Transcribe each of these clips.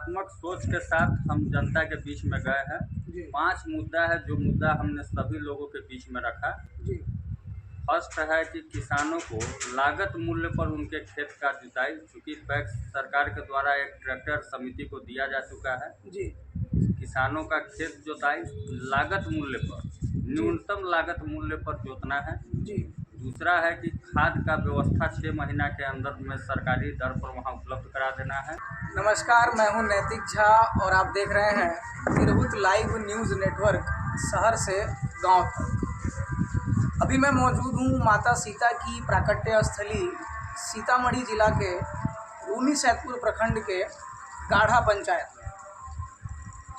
सकारात्मक सोच के साथ हम जनता के बीच में गए हैं। जी 5 मुद्दा है जो मुद्दा हमने सभी लोगों के बीच में रखा। जी फर्स्ट है कि किसानों को लागत मूल्य पर उनके खेत का जुताई, चूँकि पैक्स सरकार के द्वारा एक ट्रैक्टर समिति को दिया जा चुका है। जी किसानों का खेत जोताई लागत मूल्य पर, जी न्यूनतम लागत मूल्य पर जोतना है। जी दूसरा है कि खाद का व्यवस्था 6 महीना के अंदर में सरकारी दर पर वहाँ उपलब्ध करा देना है। नमस्कार, मैं हूं नैतिक झा और आप देख रहे हैं तिरहुत लाइव न्यूज़ नेटवर्क, शहर से गांव तक। अभी मैं मौजूद हूं माता सीता की प्राकट्य स्थली सीतामढ़ी जिला के रूनी सैदपुर प्रखंड के गाढ़ा पंचायत में।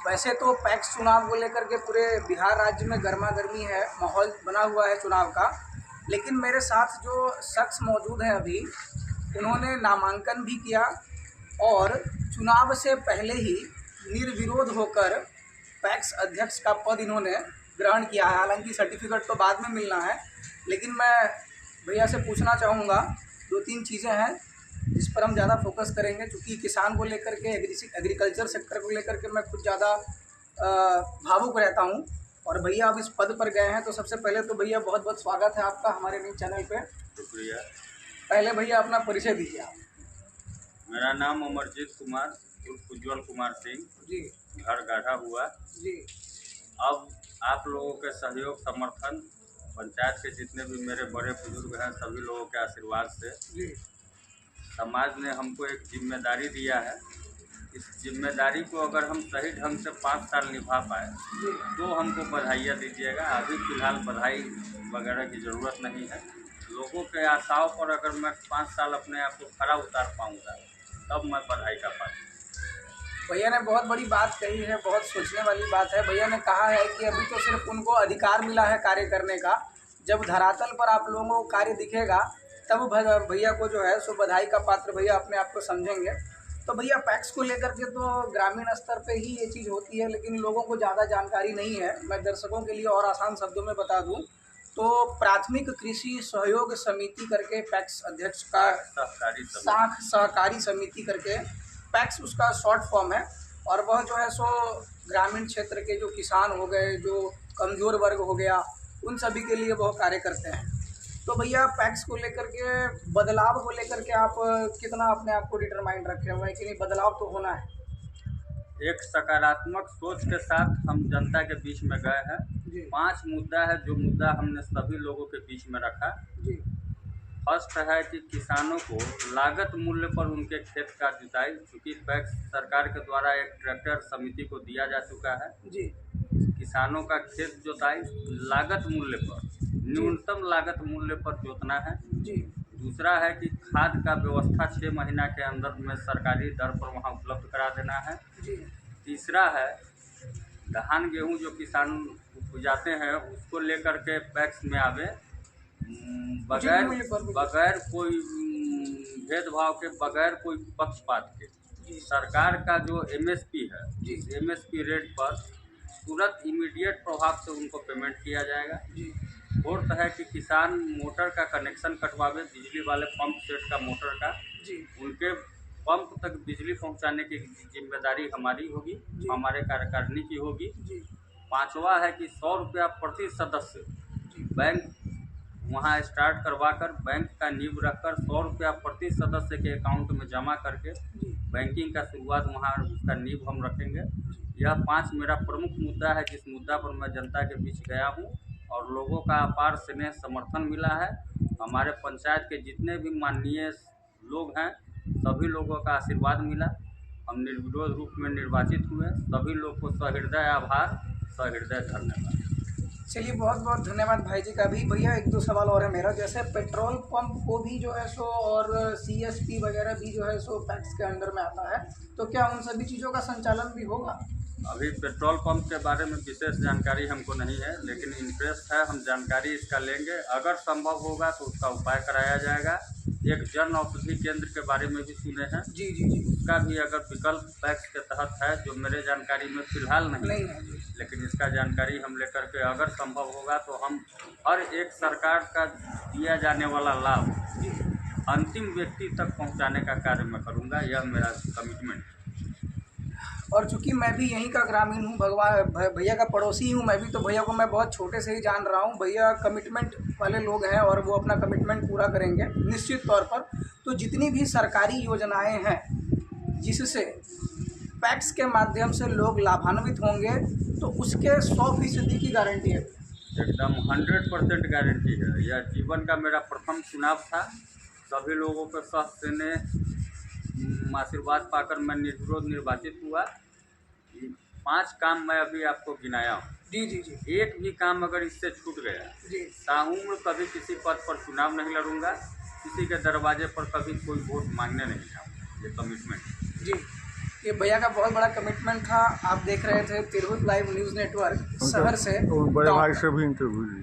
वैसे तो पैक्स चुनाव को लेकर के पूरे बिहार राज्य में गर्मा गर्मी है, माहौल बना हुआ है चुनाव का। लेकिन मेरे साथ जो शख्स मौजूद हैं अभी, उन्होंने नामांकन भी किया और चुनाव से पहले ही निर्विरोध होकर पैक्स अध्यक्ष का पद इन्होंने ग्रहण किया है। हालांकि सर्टिफिकेट तो बाद में मिलना है, लेकिन मैं भैया से पूछना चाहूँगा, 2-3 चीज़ें हैं जिस पर हम ज़्यादा फोकस करेंगे। क्योंकि किसान को लेकर के, एग्रीकल्चर सेक्टर को लेकर के मैं कुछ ज़्यादा भावुक रहता हूँ। और भैया अब इस पद पर गए हैं, तो सबसे पहले तो भैया बहुत बहुत स्वागत है आपका हमारे न्यूज़ चैनल पे। शुक्रिया। पहले भैया अपना परिचय दीजिए आप। मेरा नाम अमरजीत कुमार उर्फ उज्ज्वल कुमार सिंह, जी घर गाढ़ा हुआ। जी अब आप लोगों के सहयोग, समर्थन, पंचायत के जितने भी मेरे बड़े बुजुर्ग हैं, सभी लोगों के आशीर्वाद से जी समाज ने हमको एक जिम्मेदारी दिया है। इस जिम्मेदारी को अगर हम सही ढंग से 5 साल निभा पाए जी तो हमको बधाइयाँ दीजिएगा। अभी फ़िलहाल बधाई वगैरह की ज़रूरत नहीं है। लोगों के आशाओं पर अगर मैं 5 साल अपने आप को खरा उतार पाऊँगा तब मैं बधाई का पात्र। भैया ने बहुत बड़ी बात कही है, बहुत सोचने वाली बात है। भैया ने कहा है कि अभी तो सिर्फ उनको अधिकार मिला है कार्य करने का, जब धरातल पर आप लोगों को कार्य दिखेगा तब भैया को जो है सो बधाई का पात्र भैया अपने आप को समझेंगे। तो भैया पैक्स को लेकर के तो ग्रामीण स्तर पे ही ये चीज़ होती है, लेकिन लोगों को ज़्यादा जानकारी नहीं है। मैं दर्शकों के लिए और आसान शब्दों में बता दूं तो प्राथमिक कृषि सहयोग समिति करके पैक्स अध्यक्ष का सहकारी समिति करके पैक्स उसका शॉर्ट फॉर्म है। और वह जो है सो ग्रामीण क्षेत्र के जो किसान हो गए, जो कमज़ोर वर्ग हो गया, उन सभी के लिए वह कार्य करते हैं। तो भैया पैक्स को लेकर के, बदलाव को लेकर के आप कितना अपने आप को डिटरमाइंड रखे हुए हैं कि नहीं बदलाव तो होना है? एक सकारात्मक सोच के साथ हम जनता के बीच में गए हैं। जी 5 मुद्दा है जो मुद्दा हमने सभी लोगों के बीच में रखा। जी फर्स्ट है कि किसानों को लागत मूल्य पर उनके खेत का जुताई, चूँकि पैक्स सरकार के द्वारा एक ट्रैक्टर समिति को दिया जा चुका है। जी किसानों का खेत जोताई लागत मूल्य पर, न्यूनतम लागत मूल्य पर जोतना है। जी दूसरा है कि खाद का व्यवस्था 6 महीना के अंदर में सरकारी दर पर वहाँ उपलब्ध करा देना है। जी तीसरा है धान गेहूँ जो किसान उपजाते हैं उसको लेकर के पैक्स में आवे बगैर बगैर कोई भेदभाव के, बगैर कोई पक्षपात के। सरकार का जो एमएसपी है, जिस एमएसपी रेट पर तुरंत इमीडिएट प्रभाव से उनको पेमेंट किया जाएगा। जी फोर्थ है कि किसान मोटर का कनेक्शन कटवावे, बिजली वाले पंप सेट का मोटर का, जी उनके पंप तक बिजली पहुंचाने की जिम्मेदारी हमारी होगी, हमारे कार्यकारिणी की होगी। जी पांचवा है कि 100 रुपया प्रति सदस्य बैंक वहां स्टार्ट करवाकर, बैंक का नींव रखकर 100 रुपया प्रति सदस्य के अकाउंट में जमा करके बैंकिंग का शुरुआत वहां उसका नींव हम रखेंगे। यह 5 मेरा प्रमुख मुद्दा है जिस मुद्दा पर मैं जनता के बीच गया हूँ और लोगों का अपार स्नेह समर्थन मिला है। हमारे पंचायत के जितने भी माननीय लोग हैं सभी लोगों का आशीर्वाद मिला। हम निर्विरोध रूप में निर्वाचित हुए। सभी लोग को सहृदय आभार, सहृदय धन्यवाद। चलिए, बहुत बहुत धन्यवाद भाई जी का भी। भैया 1-2 सवाल और है मेरा। जैसे पेट्रोल पंप को भी जो है सो और सीएसपी वगैरह भी जो है सो पैक्स के अंडर में आता है, तो क्या उन सभी चीज़ों का संचालन भी होगा? अभी पेट्रोल पंप के बारे में विशेष जानकारी हमको नहीं है, लेकिन इंटरेस्ट है, हम जानकारी इसका लेंगे। अगर संभव होगा तो उसका उपाय कराया जाएगा। एक जन औषधि केंद्र के बारे में भी सुने हैं। जी जी जी उसका भी अगर विकल्प पैक्स के तहत है, जो मेरे जानकारी में फिलहाल नहीं है, लेकिन इसका जानकारी हम लेकर के अगर संभव होगा तो हम हर एक सरकार का दिया जाने वाला लाभ अंतिम व्यक्ति तक पहुंचाने का कार्य मैं करूंगा। यह मेरा कमिटमेंट है। और चूंकि मैं भी यहीं का ग्रामीण हूँ, भैया का पड़ोसी हूँ मैं भी, तो भैया को मैं बहुत छोटे से ही जान रहा हूँ। भैया कमिटमेंट वाले लोग हैं और वो अपना कमिटमेंट पूरा करेंगे निश्चित तौर पर। तो जितनी भी सरकारी योजनाएं हैं जिससे पैक्स के माध्यम से लोग लाभान्वित होंगे, तो उसके 100% की गारंटी है। एकदम 100% गारंटी है। यह जीवन का मेरा प्रथम चुनाव था। सभी लोगों के साथ ने आशीर्वाद पाकर मैं निर्विरोध निर्वाचित हुआ। 5 काम मैं अभी आपको गिनाया हूँ। जी जी जी एक भी काम अगर इससे छूट गया, जी ताउम्र कभी किसी पद पर चुनाव नहीं लड़ूंगा, किसी के दरवाजे पर कभी कोई वोट मांगने नहीं जाऊँगा। ये कमिटमेंट। जी, ये भैया का बहुत बड़ा कमिटमेंट था। आप देख रहे थे तिरहुत लाइव न्यूज़ नेटवर्क शहर से बड़े गाँव भाई तक। से भी इंटरव्यू ली।